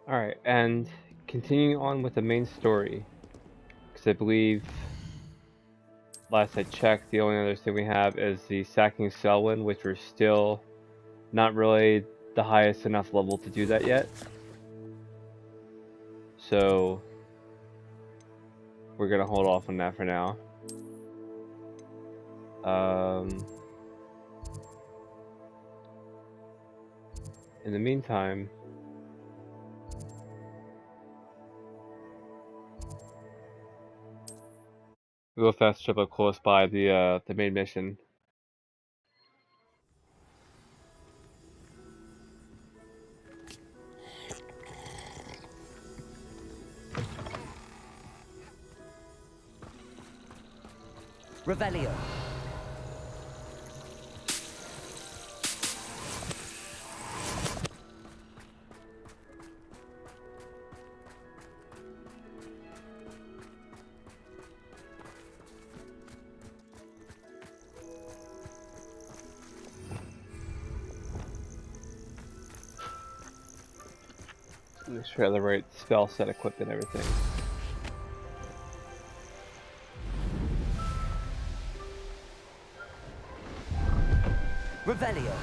Alright, and continuing on with the main story, because I believe last I checked, the only other thing we have is the sacking Selwyn, which we're still not really the highest enough level to do that yet. So we're gonna hold off on that for now. In the meantime, we'll fast travel close by the main mission. Revelio. Make sure I have the right spell set equipped and everything. Revelio.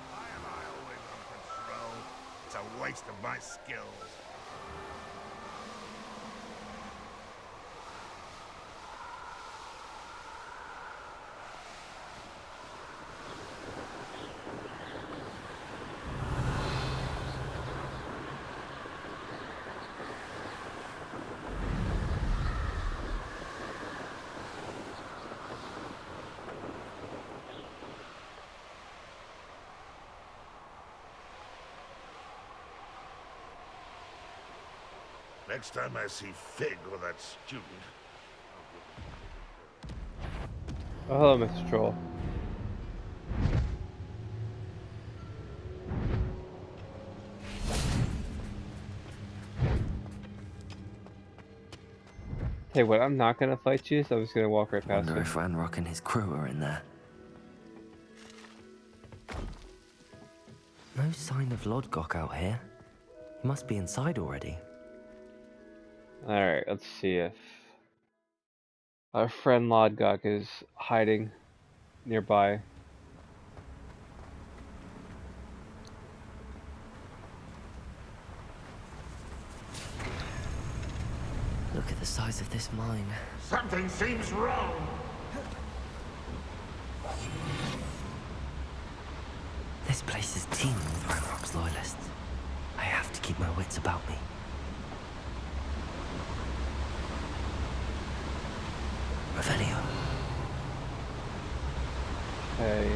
Why am I always on patrol? It's a waste of my skills. Next time I see Fig or that student, Oh, hello, Mr. Troll. Hey, what? I'm not gonna fight you, so I'm just gonna walk right past Wonder you. if Ranrock and his crew are in there. No sign of Lodgok out here. He must be inside already. Alright, let's see if our friend Lodgok is hiding nearby. Look at the size of this mine. something seems wrong. This place is teeming with Ranrock's loyalists. I have to keep my wits about me. Revelio. Okay.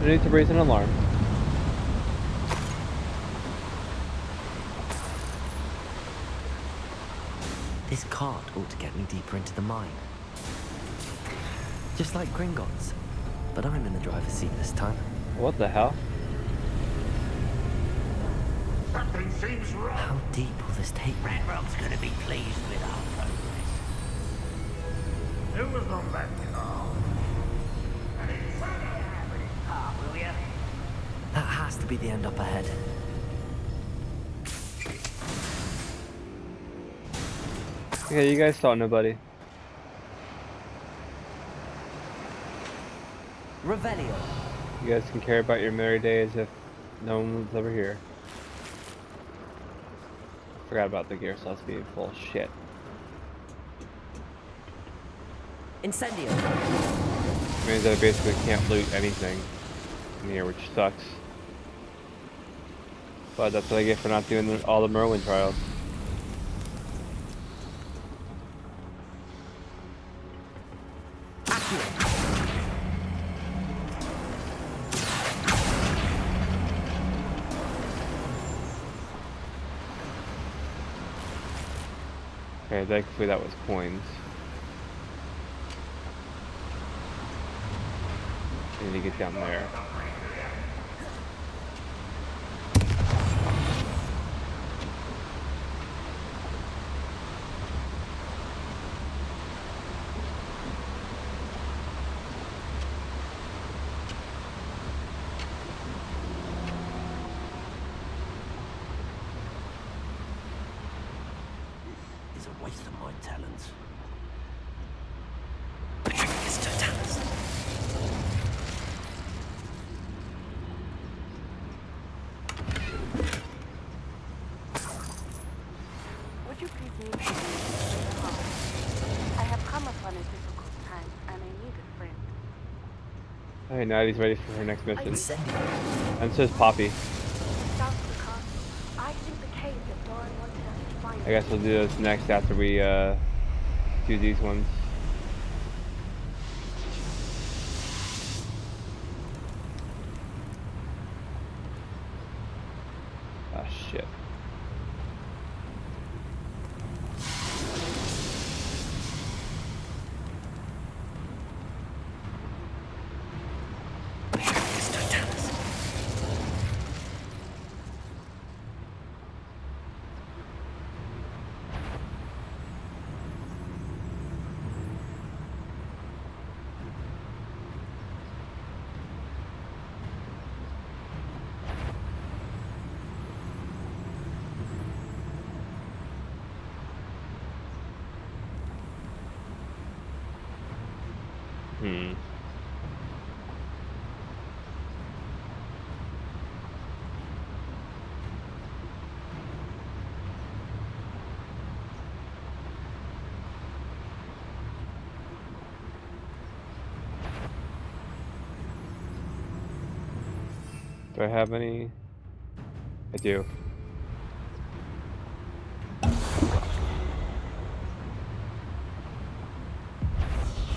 No need to raise an alarm. This cart ought to get me deeper into the mine. Just like Gringotts. But I'm in the driver's seat this time. What the hell? Something seems wrong. How deep will this take me? Ranrock's gonna be pleased with our progress. Who was on that car? Will ya? That has to be the end up ahead. Okay, you guys saw nobody. Revelio. You guys can care about your merry days if no one was over here. Forgot about the gear slots being full. Shit. Incendio. Means that I basically can't loot anything in here, which sucks. But that's what I get for not doing all the Merlin trials. Okay, thankfully that was coins. I need to get down there. is a waste of my talents. Patricius Totalis. Would you please meet me in the hall? I have come upon a difficult time, and I need a friend. Alright, now he's ready for her next mission. Incendio. And so is Poppy. South of the castle. I think the cave that Doran wanted us to find. I guess we'll do this next after we do these ones. Ah, shit. Patricius Totalis. Do I have any? I do.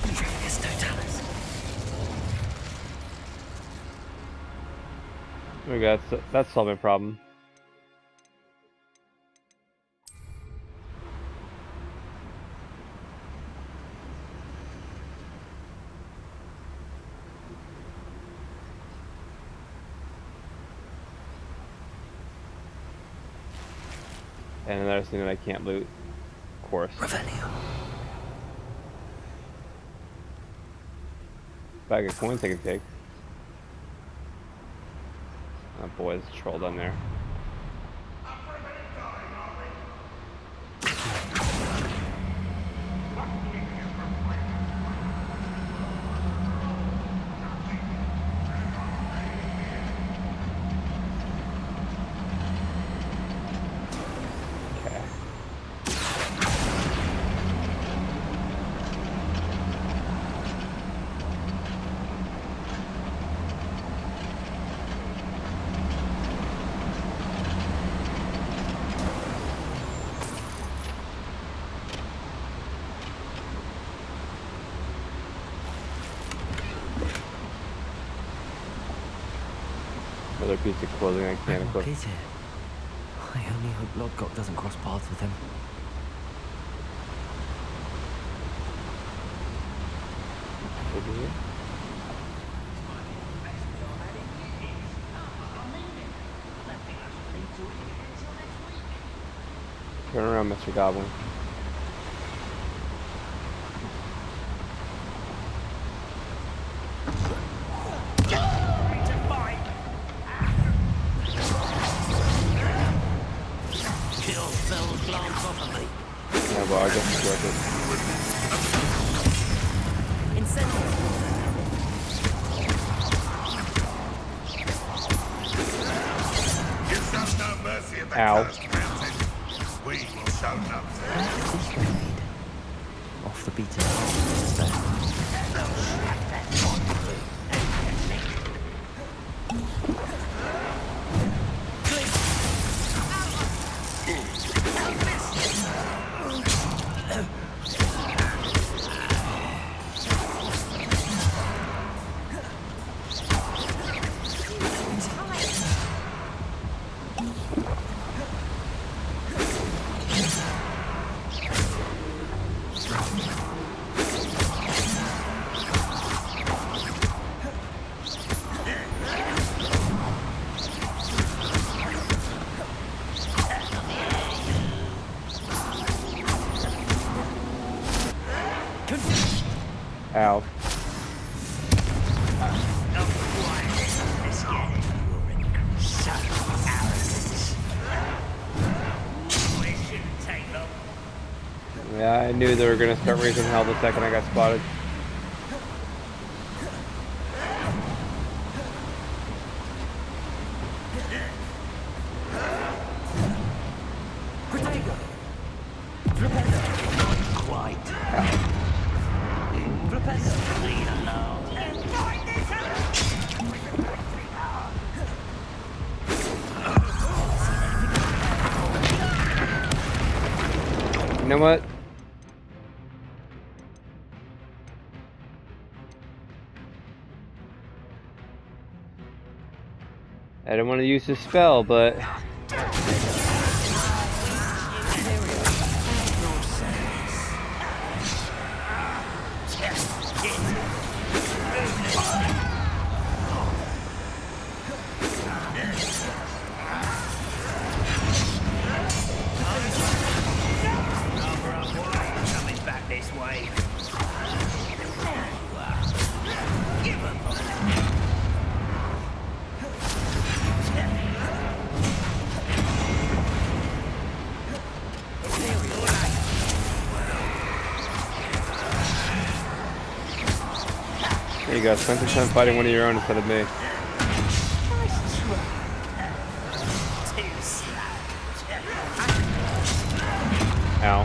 Patricius Totalis. There we go. That's solving a problem. And another thing that I can't loot, of course. Revelio. Bag of coins I can take. Oh boy, there's a troll down there. Okay. Another piece of clothing I can't equip. What is it? I only hope Lodgok doesn't cross paths with him. Over here. Turn around, Mr. Goblin. Yeah, well, I guess it's worth Incendio. Give them no mercy at the Ow. cursed mountain. We will show no mercy. Off the beaten path. Ow. Yeah, I knew they were gonna start raising hell the second I got spotted. Protego! Flipendo! Quite. Flipendo! Leave alone. You know what? I don't want to use this spell, but Coming back this way. there you go. Spend some time fighting one of your own instead of me. Ow.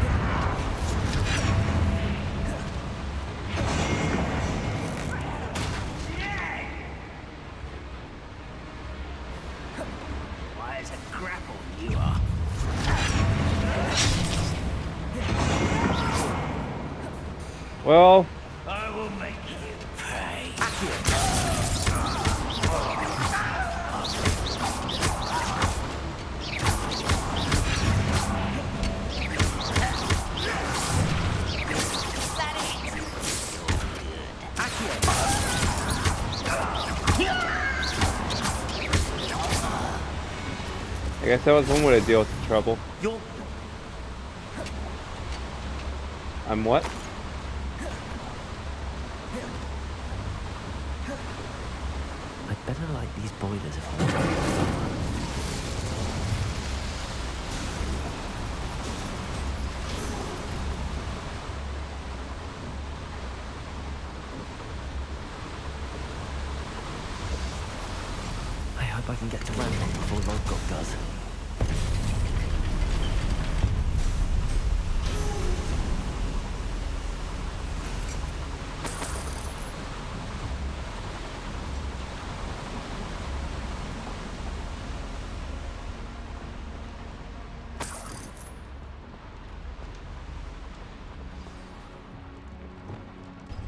Why is a grapple you are? Well, I will make you pay. I guess that was one way to deal with the trouble. You're... I'm what? I'd better light these boilers if I want. I hope I can get to Randolph before Lodgok does.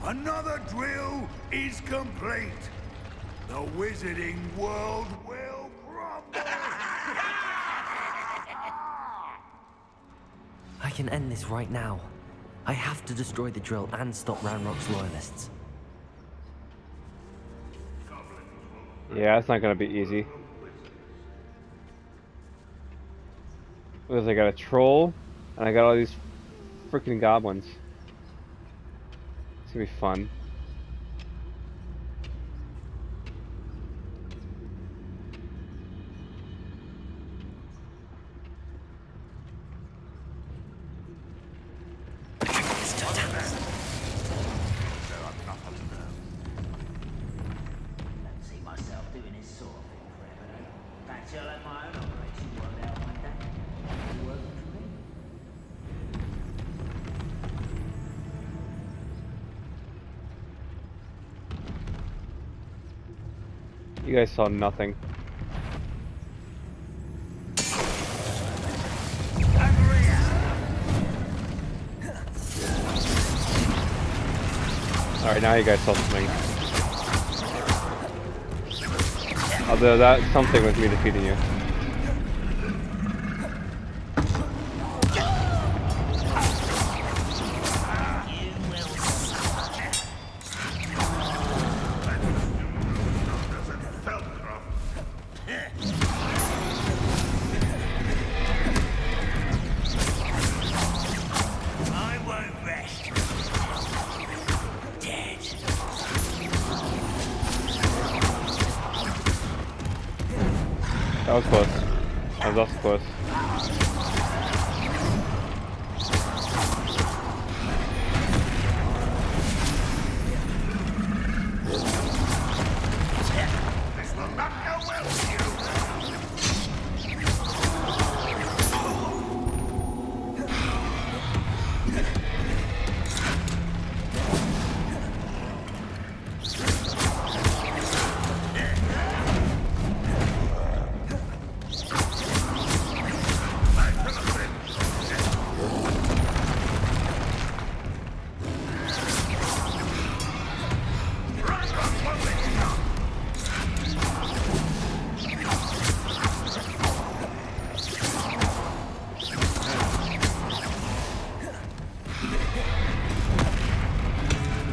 Another drill is complete. The wizarding world will crumble. I can end this right now. I have to destroy the drill and stop Ranrock's loyalists. Yeah, it's not gonna be easy. Because I got a troll, and I got all these freaking goblins. It's gonna be fun. Don't see myself doing this sort of thing forever, though. Perhaps I'll have my own operation worked out one day. Working for me. You guys saw nothing. Alright, now you guys saw something. Although that's something with me defeating you. I won't rest. Dead. That was close. That was also close.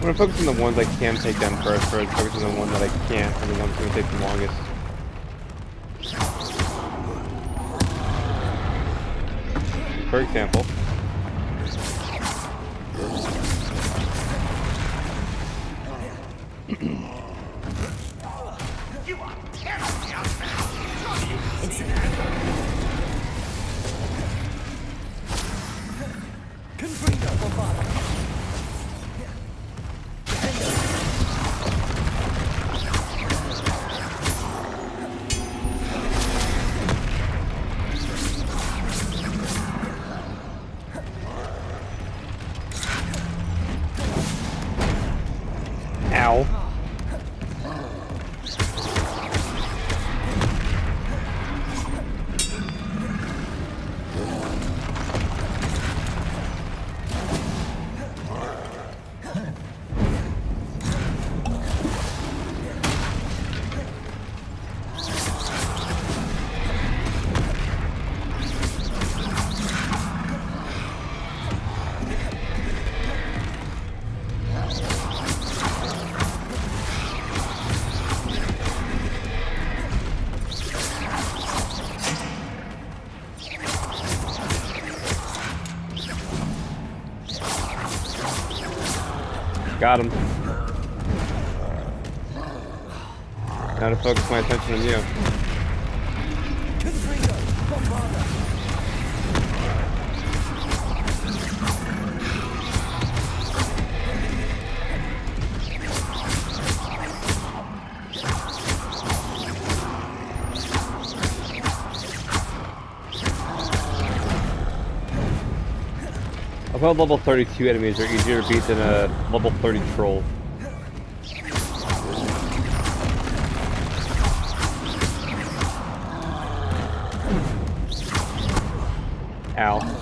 I'm gonna focus on the ones I can take down first, or focus on the one that I can't, and the one's gonna take the longest. For example. Ow. Got him. Now to focus my attention on you. I thought level 32 enemies are easier to beat than a level 30 troll. Ow.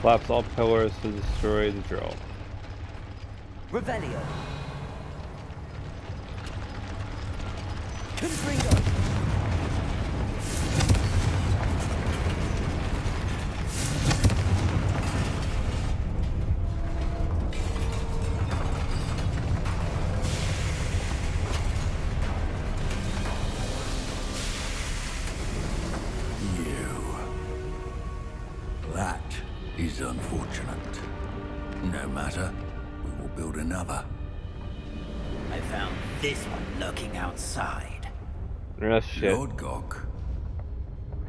Collapse all pillars to destroy the drill. Revelio. Confringo. That is unfortunate. No matter, we will build another. I found this one lurking outside. That's shit. Lord Gok,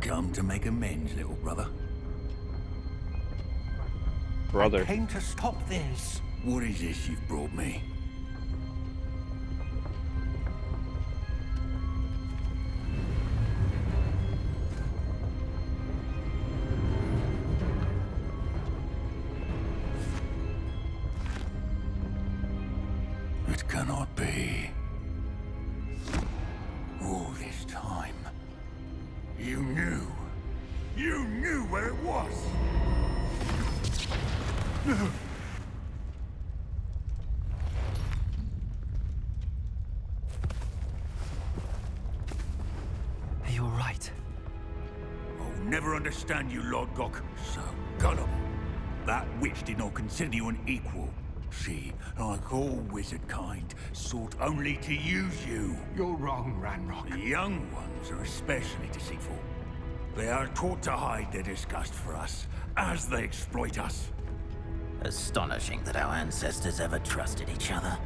come to make amends, little brother. Brother. I came to stop this. What is this you've brought me? It cannot be. All this time, you knew where it was. Are you alright? I'll never understand you, Lord Gok. So gullible. That witch did not consider you an equal. She, like all wizard kind, sought only to use you. You're wrong, Ranrock. The young ones are especially deceitful. They are taught to hide their disgust for us, as they exploit us. Astonishing that our ancestors ever trusted each other.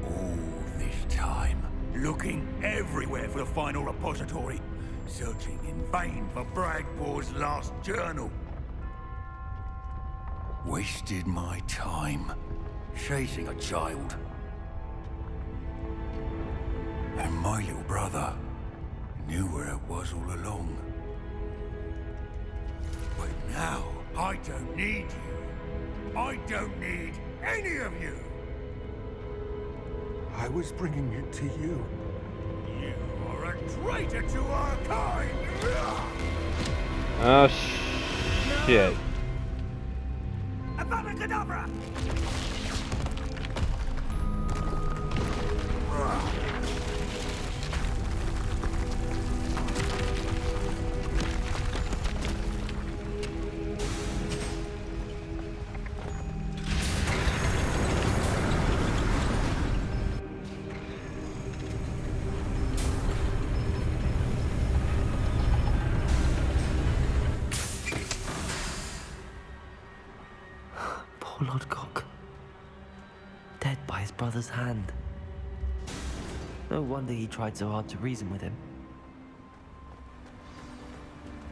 All this time, looking everywhere for the final repository. searching in vain for Bragbor's last journal. Wasted my time chasing a child. And my little brother knew where it was all along. But now, I don't need you. I don't need any of you. I was bringing it to you. You are a traitor to our kind! Oh, shit. Avada Kedavra! Poor Lodgok. Dead by his brother's hand. No wonder he tried so hard to reason with him.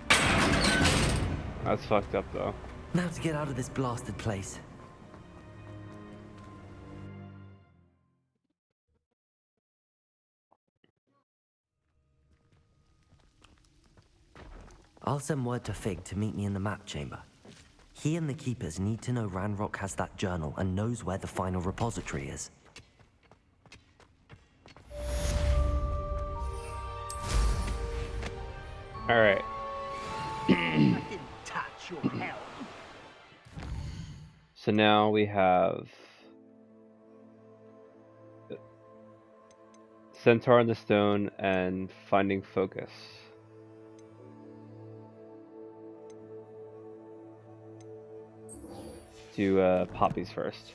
That's fucked up, though. Now to get out of this blasted place. I'll send word to Fig to meet me in the map chamber. He and the Keepers need to know Ranrock has that journal and knows where the final repository is. Alright. Touch your hell. So now we have Centaur in the Stone and Finding Focus. Do poppies first.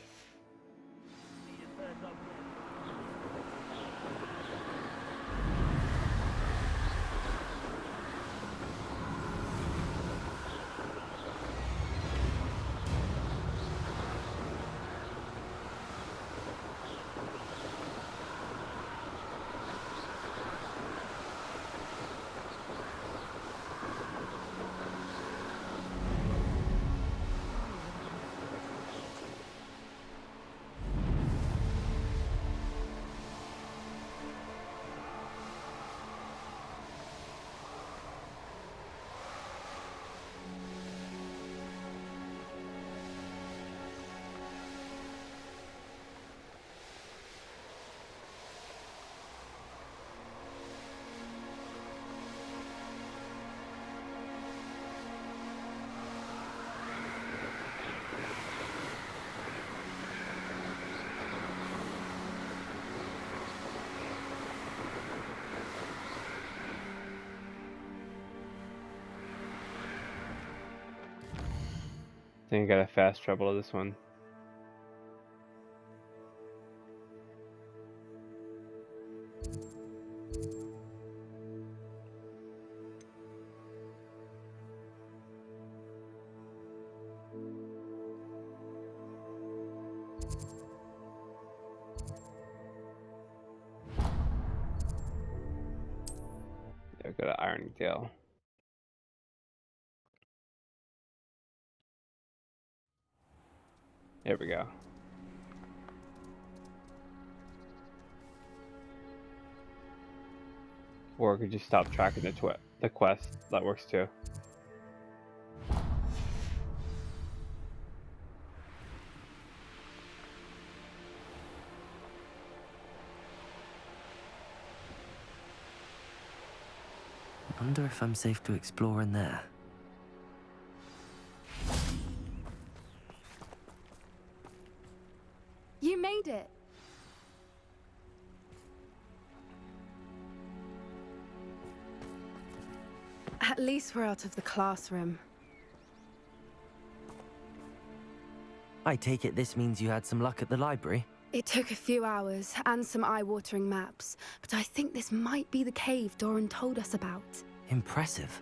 I think I got a fast travel to this one. Yeah, go to Irondale. There we go. Or we could just stop tracking the quest. That works too. Wonder if I'm safe to explore in there. You made it. At least we're out of the classroom. I take it this means you had some luck at the library? It took a few hours and some eye-watering maps, but I think this might be the cave Doran told us about. Impressive.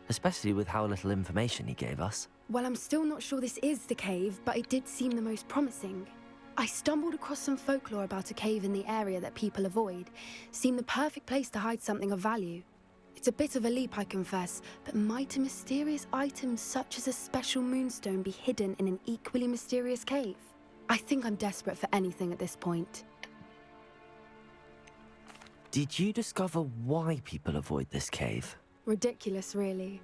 Especially with how little information he gave us. Well, I'm still not sure this is the cave, but it did seem the most promising. I stumbled across some folklore about a cave in the area that people avoid. Seemed the perfect place to hide something of value. It's a bit of a leap, I confess, but might a mysterious item such as a special moonstone be hidden in an equally mysterious cave? I think I'm desperate for anything at this point. Did you discover why people avoid this cave? Ridiculous, really.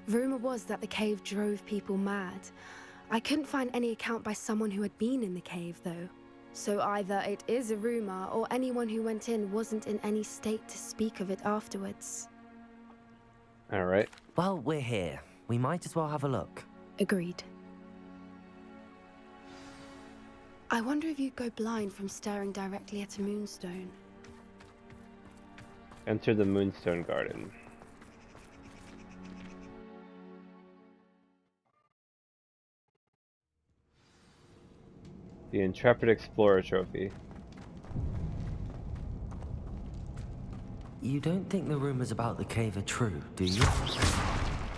Rumor was that the cave drove people mad. I couldn't find any account by someone who had been in the cave, though. So either it is a rumor, or anyone who went in wasn't in any state to speak of it afterwards. Alright. Well, we're here. We might as well have a look. Agreed. I wonder if you'd go blind from staring directly at a moonstone. Enter the Moonstone Garden. The Intrepid Explorer Trophy. You don't think the rumors about the cave are true, do you?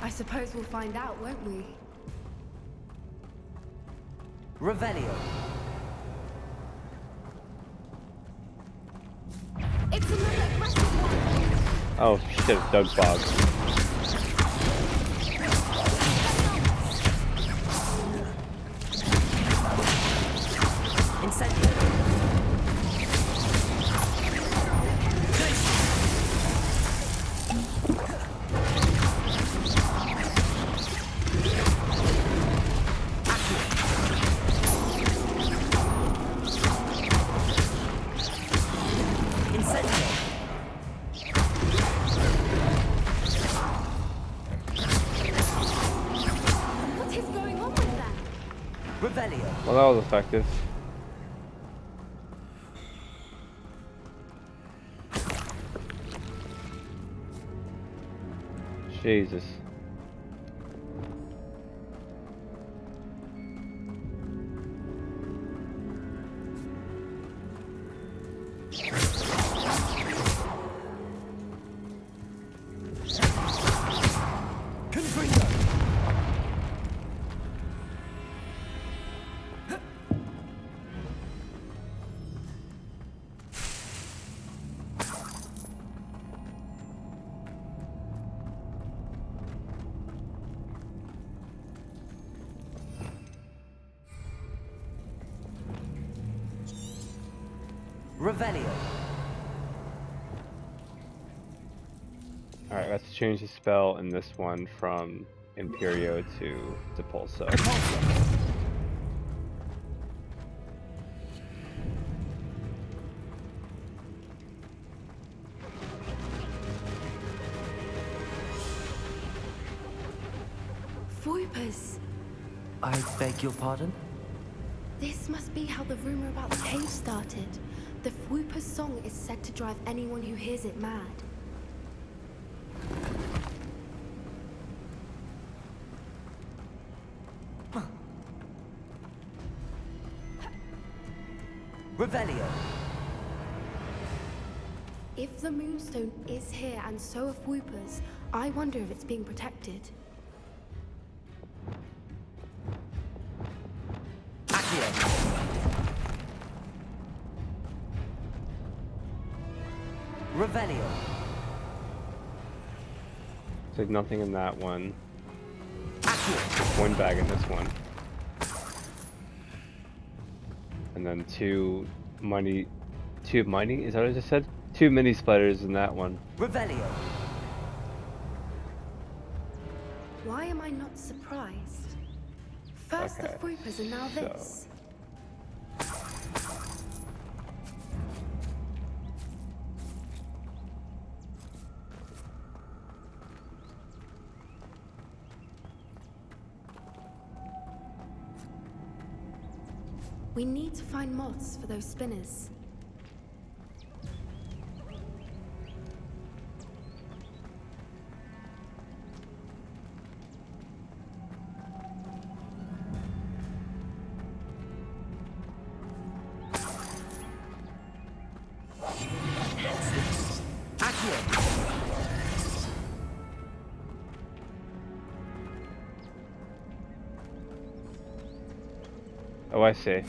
I suppose we'll find out, won't we? Revelio. It's another aggressive one! Oh shit, Doug Bob. Incendio. What is going on with that? Revelio. Well, that was effective. Jesus. Revelio. Alright, let's change the spell in this one from Imperio to Depulso. Voipers! I beg your pardon? This must be how the rumor about the cave started. The Fwooper's song is said to drive anyone who hears it mad. Revelio. If the Moonstone is here and so are Fwoopers, I wonder if it's being protected. Accio. Revelio. There's nothing in that one. Accio. Just one bag in this one. And then two money, is that what I just said? 2 mini spiders in that one. Revelio. Why am I not surprised? First Okay, the Fwoopers and now so- this. We need to find moths for those spinners. Oh, I see.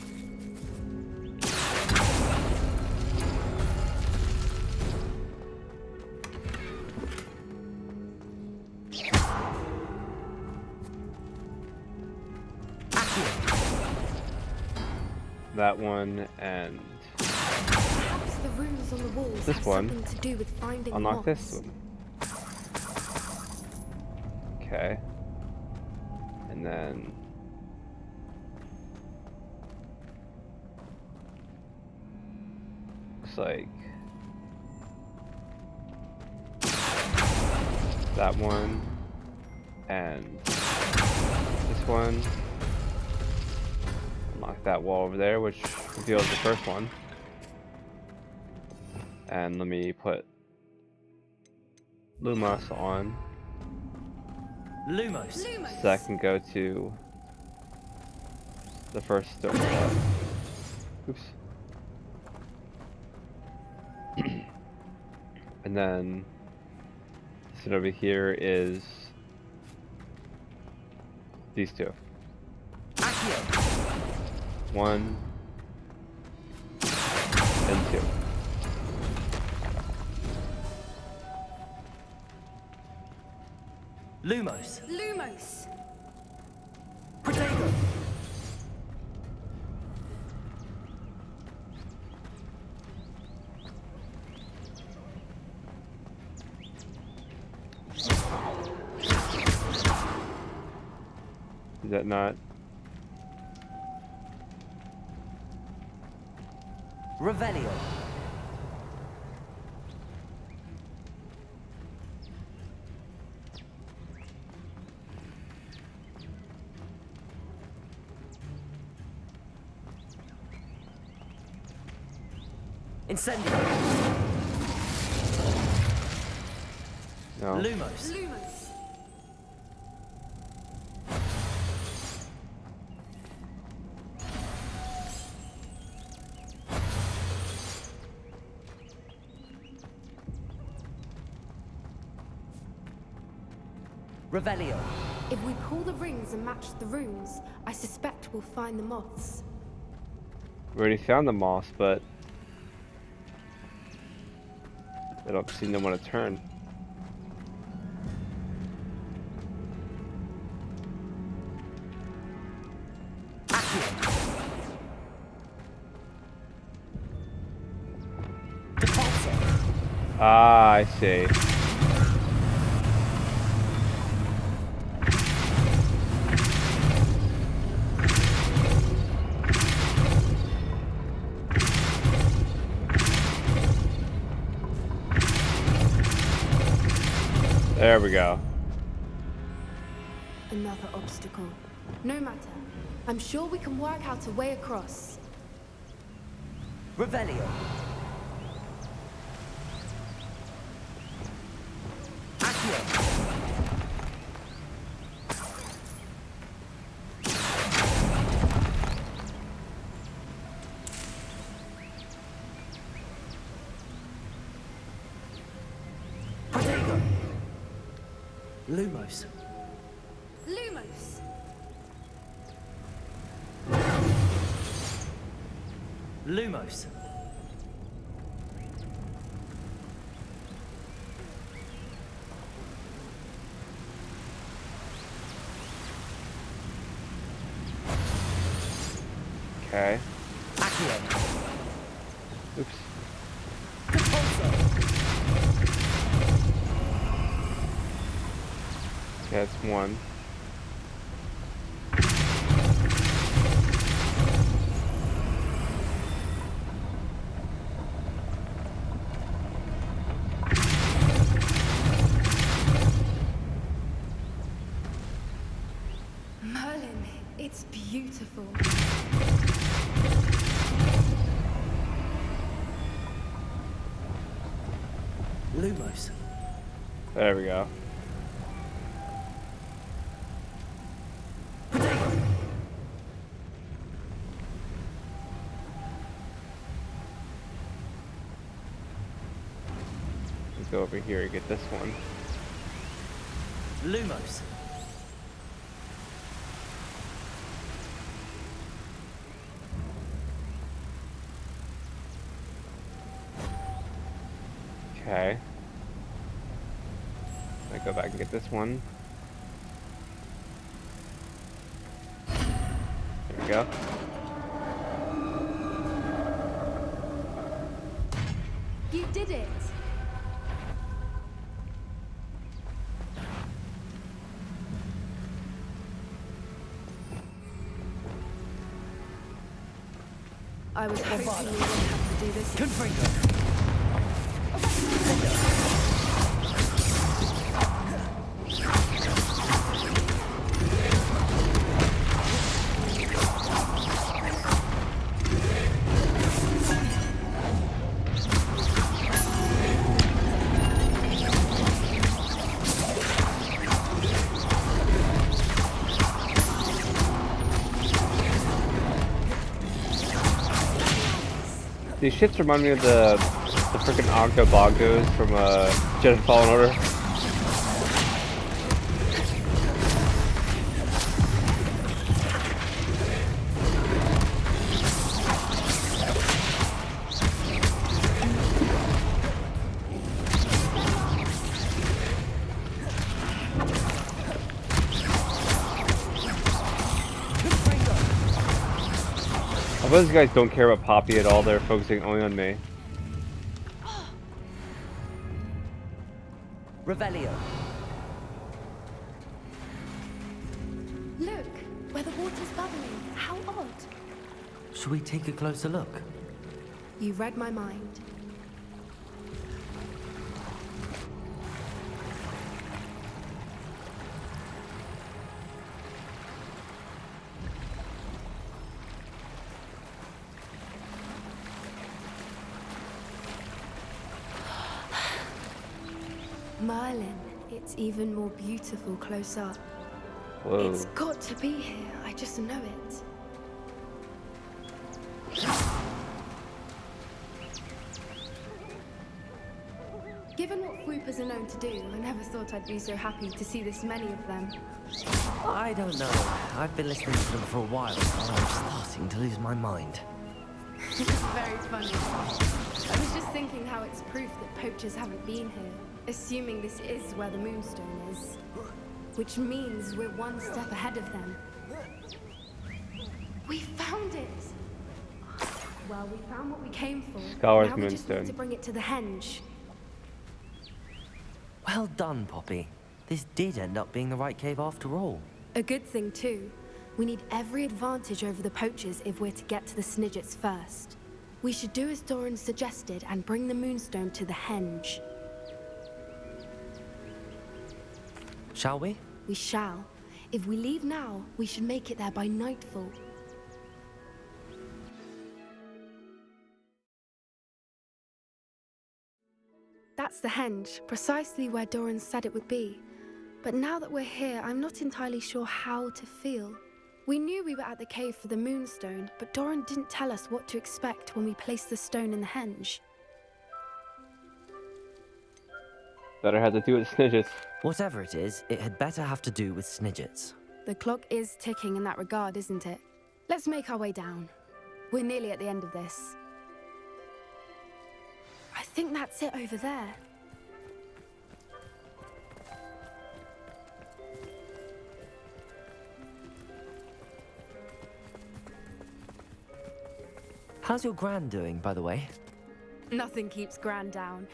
that one, and Perhaps the runes on the walls this have one. something to do with finding Unlock moths. this one. Okay. And then looks like that one and this one. Unlock that wall over there, which reveals the first one. And let me put Lumos on. Lumos. So I can go to the first door. Oops. And then this one over here is these two. Accio. 1 and 2. Lumos. Lumos! Protego. Is that not? Revelio. Incendio. No. Lumos. Lumos! Revelio. If we pull the rings and match the runes, I suspect we'll find the moths. We already found the moss, but they don't seem to want to turn. Ah, I see. There we go. Another obstacle. No matter. I'm sure we can work out a way across. Revelio. Accio. Protego. Lumos. Lumos! Lumos. Okay. Accio. Oops. Yeah, it's 1. Merlin, it's beautiful. Lumos. There we go. Let's go over here and get this one. Lumos. Okay. I go back and get this one. There we go. You did it! I was hoping we wouldn't have to do this. Confringo! These ships remind me of the freaking Octobogos from Jedi Fallen Order. I bet these guys don't care about Poppy at all, they're focusing only on me. Revelio. Look, where the water's bubbling. How odd. Should we take a closer look? You read my mind. Merlin, it's even more beautiful close up. Whoa. It's got to be here, I just know it. Given what swoopers are known to do, I never thought I'd be so happy to see this many of them. I don't know. I've been listening to them for a while, and I'm starting to lose my mind. It's very funny. I was just thinking how it's proof that poachers haven't been here, assuming this is where the Moonstone is. Which means we're one step ahead of them. We found it! Well, we found what we came for. Scholar's now we just need Moonstone. to bring it to the henge. Well done, Poppy. This did end up being the right cave after all. A good thing, too. We need every advantage over the poachers if we're to get to the Snidgets first. We should do as Doran suggested and bring the Moonstone to the henge. Shall we? We shall. If we leave now, we should make it there by nightfall. That's the henge, precisely where Doran said it would be. But now that we're here, I'm not entirely sure how to feel. We knew we were at the cave for the Moonstone, but Doran didn't tell us what to expect when we placed the stone in the henge. Better have to do with Snidgets. Whatever it is, it had better have to do with Snidgets. The clock is ticking in that regard, isn't it? Let's make our way down. We're nearly at the end of this. I think that's it over there. How's your gran doing, by the way? Nothing keeps Gran down.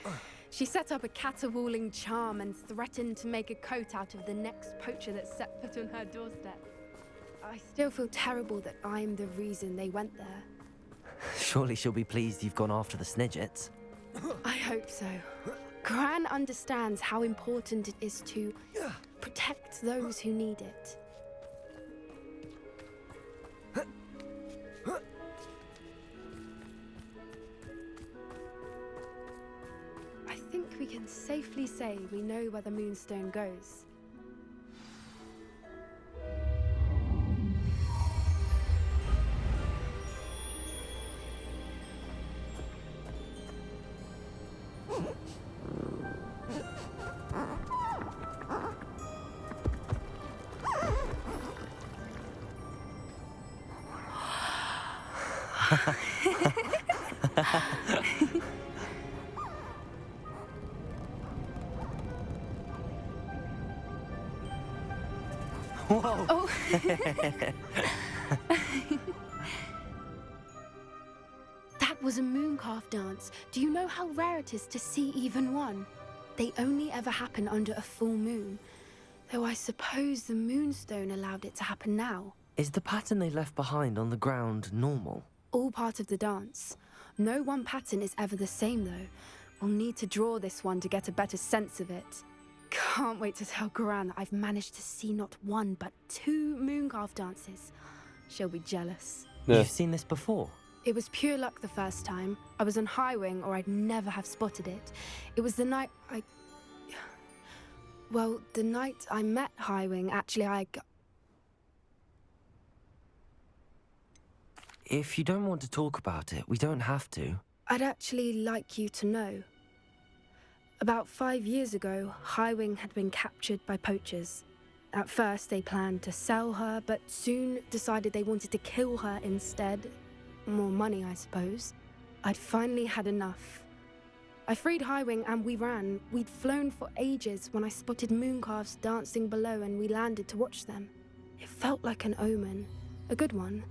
She set up a caterwauling charm and threatened to make a coat out of the next poacher that set foot on her doorstep. I still feel terrible that I'm the reason they went there. Surely she'll be pleased you've gone after the Snidgets. I hope so. Gran understands how important it is to protect those who need it. I think we can safely say we know where the Moonstone goes. Whoa! Oh. That was a mooncalf dance. Do you know how rare it is to see even one? They only ever happen under a full moon. Though I suppose the Moonstone allowed it to happen now. Is the pattern they left behind on the ground normal? All part of the dance. No one pattern is ever the same though. We'll need to draw this one to get a better sense of it. Can't wait to tell Gran that I've managed to see not one but 2 mooncalf dances. She'll be jealous. Yeah. You've seen this before? It was pure luck the first time. I was on High Wing or I'd never have spotted it. It was the night Well, the night I met High Wing, actually If you don't want to talk about it, we don't have to. I'd actually like you to know. About 5 years ago, High Wing had been captured by poachers. At first, they planned to sell her, but soon decided they wanted to kill her instead. More money, I suppose. I'd finally had enough. I freed High Wing and we ran. We'd flown for ages when I spotted mooncalves dancing below and we landed to watch them. It felt like an omen. A good one.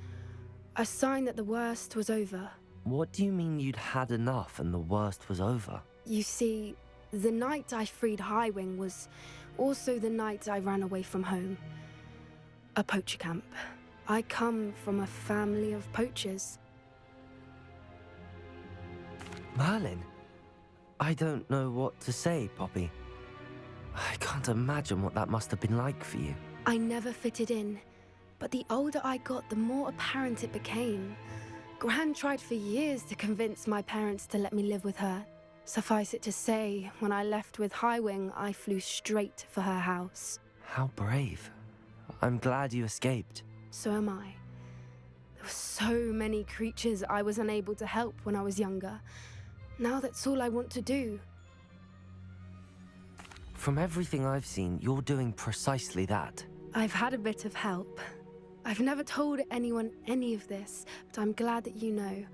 A sign that the worst was over. What do you mean you'd had enough and the worst was over? You see, the night I freed High Wing was also the night I ran away from home. A poacher camp. I come from a family of poachers. Merlin? I don't know what to say, Poppy. I can't imagine what that must have been like for you. I never fitted in, but the older I got, the more apparent it became. Gran tried for years to convince my parents to let me live with her. Suffice it to say, when I left with High Wing, I flew straight for her house. How brave. I'm glad you escaped. So am I. There were so many creatures I was unable to help when I was younger. Now that's all I want to do. From everything I've seen, you're doing precisely that. I've had a bit of help. I've never told anyone any of this, but I'm glad that you know.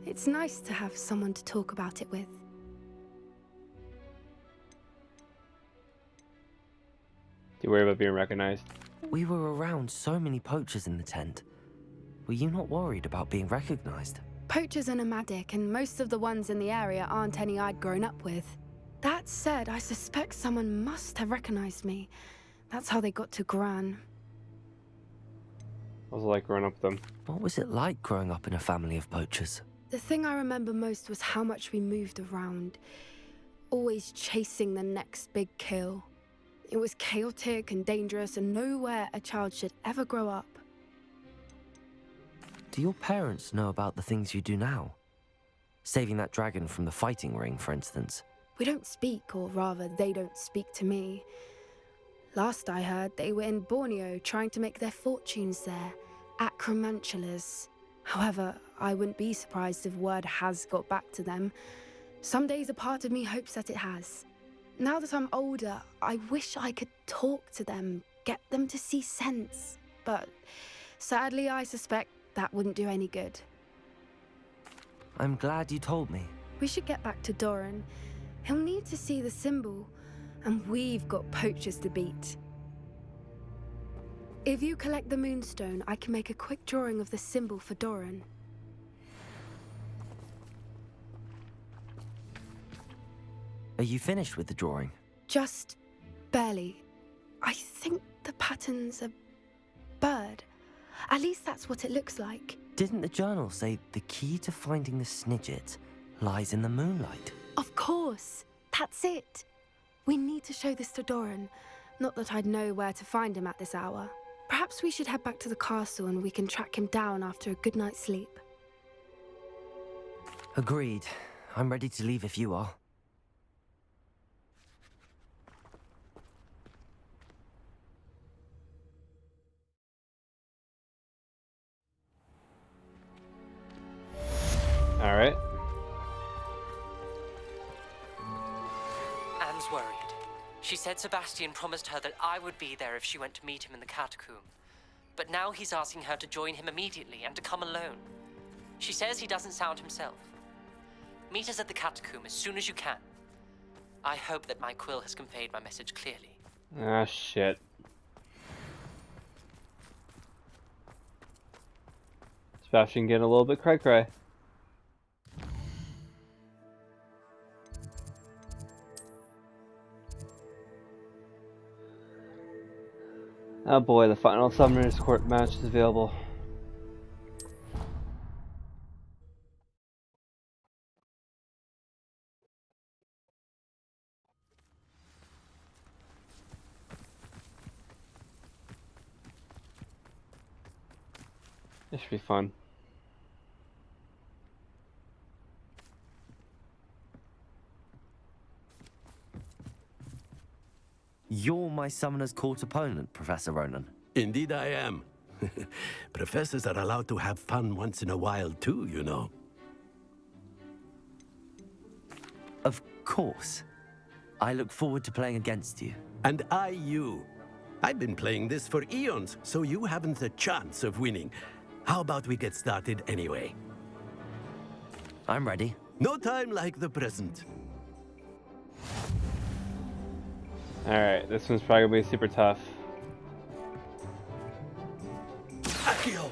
It's nice to have someone to talk about it with. Do you worry about being recognized? We were around so many poachers in the tent. Were you not worried about being recognized? Poachers are nomadic, and most of the ones in the area aren't any I'd grown up with. That said, I suspect someone must have recognized me. That's how they got to Gran. I was like growing up with them. What was it like growing up in a family of poachers? The thing I remember most was how much we moved around, always chasing the next big kill. It was chaotic and dangerous, and nowhere a child should ever grow up. Do your parents know about the things you do now? Saving that dragon from the fighting ring, for instance. We don't speak, or rather, they don't speak to me. Last I heard, they were in Borneo trying to make their fortunes there, acromantulas. However, I wouldn't be surprised if word has got back to them. Some days a part of me hopes that it has. Now that I'm older, I wish I could talk to them, get them to see sense. But sadly, I suspect that wouldn't do any good. I'm glad you told me. We should get back to Doran. He'll need to see the symbol, and we've got poachers to beat. If you collect the Moonstone, I can make a quick drawing of the symbol for Doran. Are you finished with the drawing? Just barely. I think the pattern's a bird. At least that's what it looks like. Didn't the journal say the key to finding the Snidget lies in the moonlight? Of course. That's it. We need to show this to Doran. Not that I'd know where to find him at this hour. Perhaps we should head back to the castle and we can track him down after a good night's sleep. Agreed. I'm ready to leave if you are. Alright. Anne's worried. She said Sebastian promised her that I would be there if she went to meet him in the catacomb. But now he's asking her to join him immediately and to come alone. She says he doesn't sound himself. Meet us at the catacomb as soon as you can. I hope that my quill has conveyed my message clearly. Ah, shit. Sebastian getting a little bit cry-cry. Oh boy, the final Summoners Court match is available. This should be fun. You're my Summoner's Court opponent, Professor Ronan. Indeed I am. Professors are allowed to have fun once in a while too, you know. Of course. I look forward to playing against you. And I you. I've been playing this for eons, so you haven't a chance of winning. How about we get started anyway? I'm ready. No time like the present. Alright, this one's probably gonna be super tough. Accio!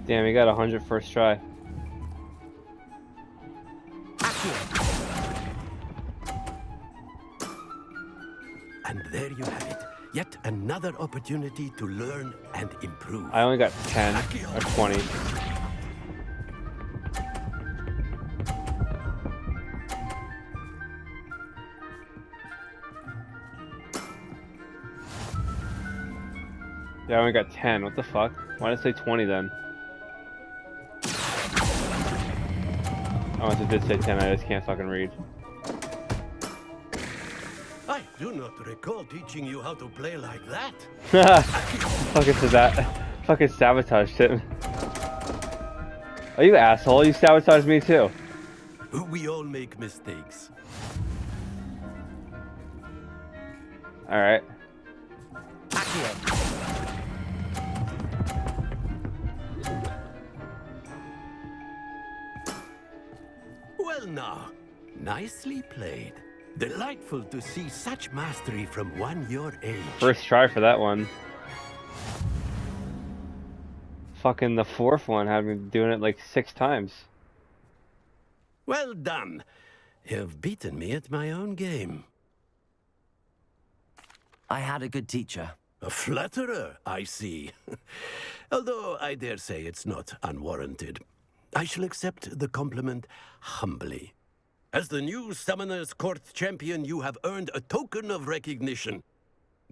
Damn, he got 100 first try. And there you have it. Yet another opportunity to learn and improve. I only got 10 or 20. Yeah, I only got 10. What the fuck? Why did I say 20 then? Oh, it did say 10. I just can't fucking read. I do not recall teaching you how to play like that. Fucking said that. Fucking sabotaged him. Oh, you asshole. You sabotaged me too. We all make mistakes. Alright. Well now, nicely played. Delightful to see such mastery from one your age. First try for that one. Fucking the fourth one had me doing it like 6 times. Well done. You've beaten me at my own game. I had a good teacher. A flatterer, I see. Although I dare say it's not unwarranted. I shall accept the compliment humbly. As the new Summoner's Court champion, you have earned a token of recognition.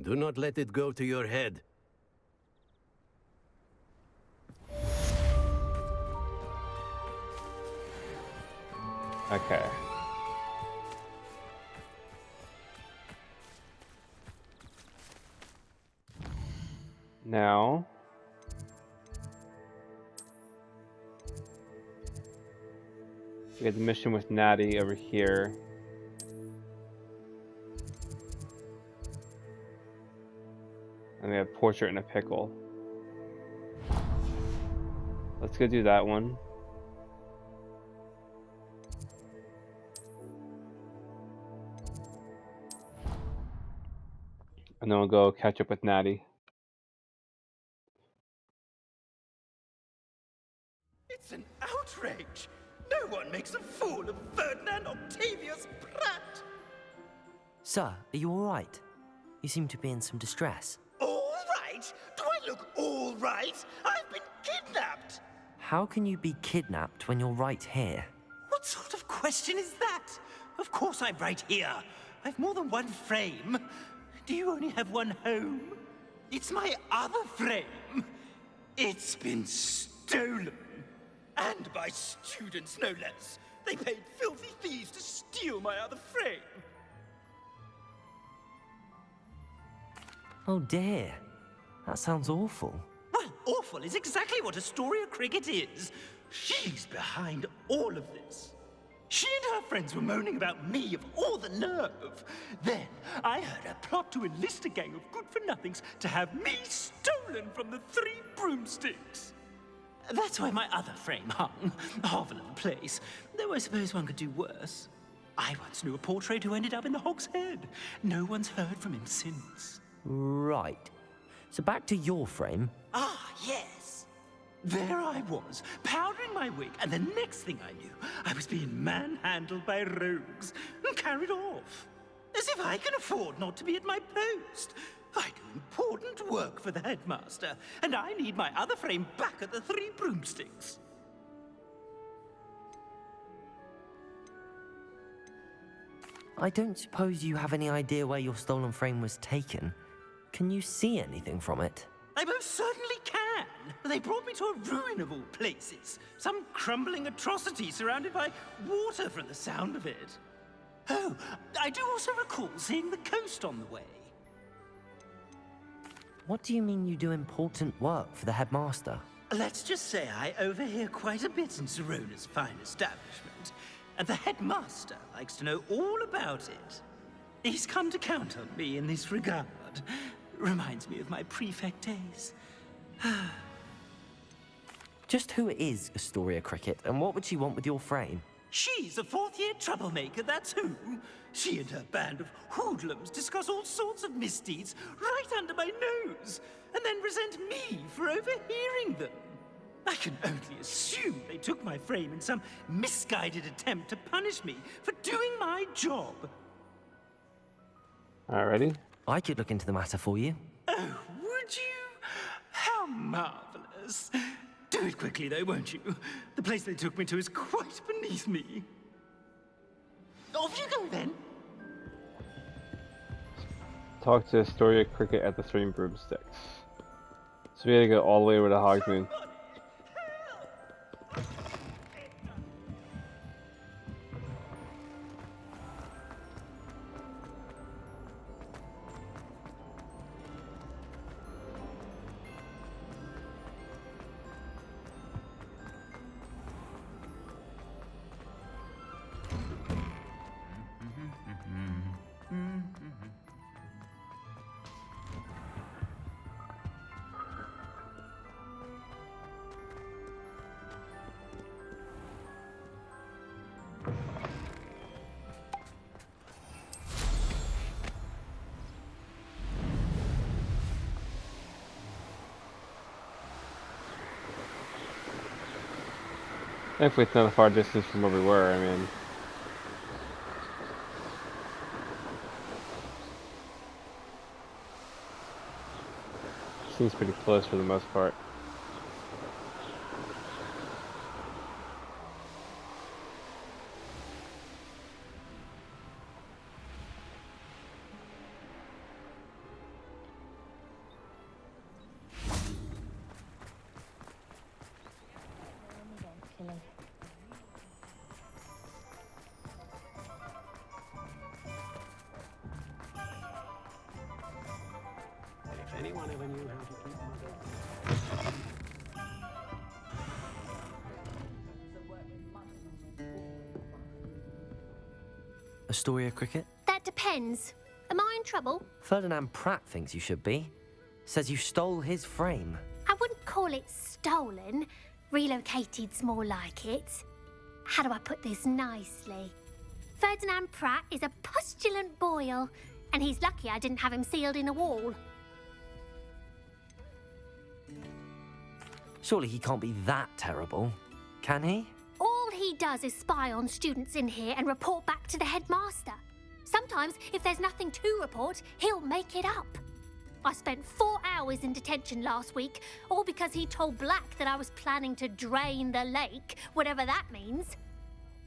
Do not let it go to your head. Okay. Now... we have the mission with Natty over here. And we have Portrait in a Pickle. Let's go do that one. And then we'll go catch up with Natty. It's an outrage! No one makes a fool of Ferdinand Octavius Pratt! Sir, are you all right? You seem to be in some distress. All right? Do I look all right? I've been kidnapped! How can you be kidnapped when you're right here? What sort of question is that? Of course I'm right here. I've more than one frame. Do you only have one home? It's my other frame. It's been stolen. And by students, no less. They paid filthy thieves to steal my other frame. Oh dear. That sounds awful. Well, awful is exactly what Astoria Cricket is. She's behind all of this. She and her friends were moaning about me, of all the nerve. Then I heard a plot to enlist a gang of good-for-nothings to have me stolen from the 3 broomsticks. That's where my other frame hung. Horrible little place. Though I suppose one could do worse. I once knew a portrait who ended up in the Hog's Head. No one's heard from him since. Right. So back to your frame. Ah, yes. There I was, powdering my wig, and the next thing I knew, I was being manhandled by rogues and carried off. As if I can afford not to be at my post. I do important work for the headmaster, and I need my other frame back at the Three Broomsticks. I don't suppose you have any idea where your stolen frame was taken. Can you see anything from it? I most certainly can. They brought me to a ruin of all places. Some crumbling atrocity surrounded by water from the sound of it. Oh, I do also recall seeing the coast on the way. What do you mean you do important work for the headmaster? Let's just say I overhear quite a bit in Serona's fine establishment, and the headmaster likes to know all about it. He's come to count on me in this regard. Reminds me of my prefect days. Just who is Astoria Cricket, and what would she want with your frame? She's a fourth-year troublemaker, that's who. She and her band of hoodlums discuss all sorts of misdeeds right under my nose, and then resent me for overhearing them. I can only assume they took my frame in some misguided attempt to punish me for doing my job. Alrighty. I could look into the matter for you. Oh, would you? How marvelous. Do it quickly, though, won't you? The place they took me to is quite beneath me. Off you go, then. Talk to Astoria Cricket at the Three Broomsticks. So we gotta go all the way over to Hogmoon. Thankfully it's not a far distance from where we were, I mean. Seems pretty close for the most part. If anyone ever knew how to keep mother. Astoria Cricket? That depends. Am I in trouble? Ferdinand Pratt thinks you should be. Says you stole his frame. I wouldn't call it stolen. Relocated's more like it. How do I put this nicely? Ferdinand Pratt is a postulant boil, and he's lucky I didn't have him sealed in a wall. Surely he can't be that terrible, can he? All he does is spy on students in here and report back to the headmaster. Sometimes, if there's nothing to report, he'll make it up. I spent 4 hours in detention last week, all because he told Black that I was planning to drain the lake, whatever that means.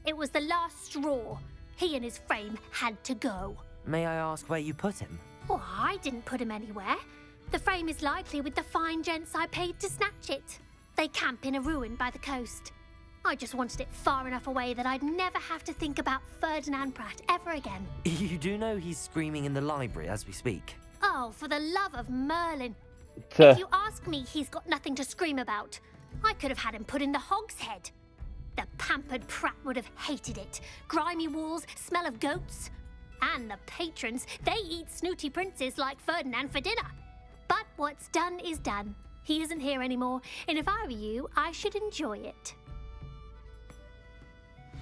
It was the last straw. He and his frame had to go. May I ask where you put him? Well, I didn't put him anywhere. The frame is likely with the fine gents I paid to snatch it. They camp in a ruin by the coast. I just wanted it far enough away that I'd never have to think about Ferdinand Pratt ever again. You do know he's screaming in the library as we speak. Oh, for the love of Merlin. If you ask me, he's got nothing to scream about. I could have had him put in the hogshead. The pampered Pratt would have hated it. Grimy walls, smell of goats. And the patrons, they eat snooty princes like Ferdinand for dinner. But what's done is done. He isn't here anymore, and if I were you, I should enjoy it.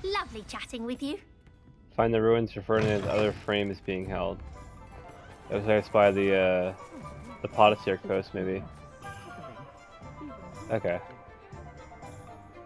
Lovely chatting with you. Find the ruins for Ferdinand's other frame is being held. That was nice by the Potassier coast, maybe. Okay.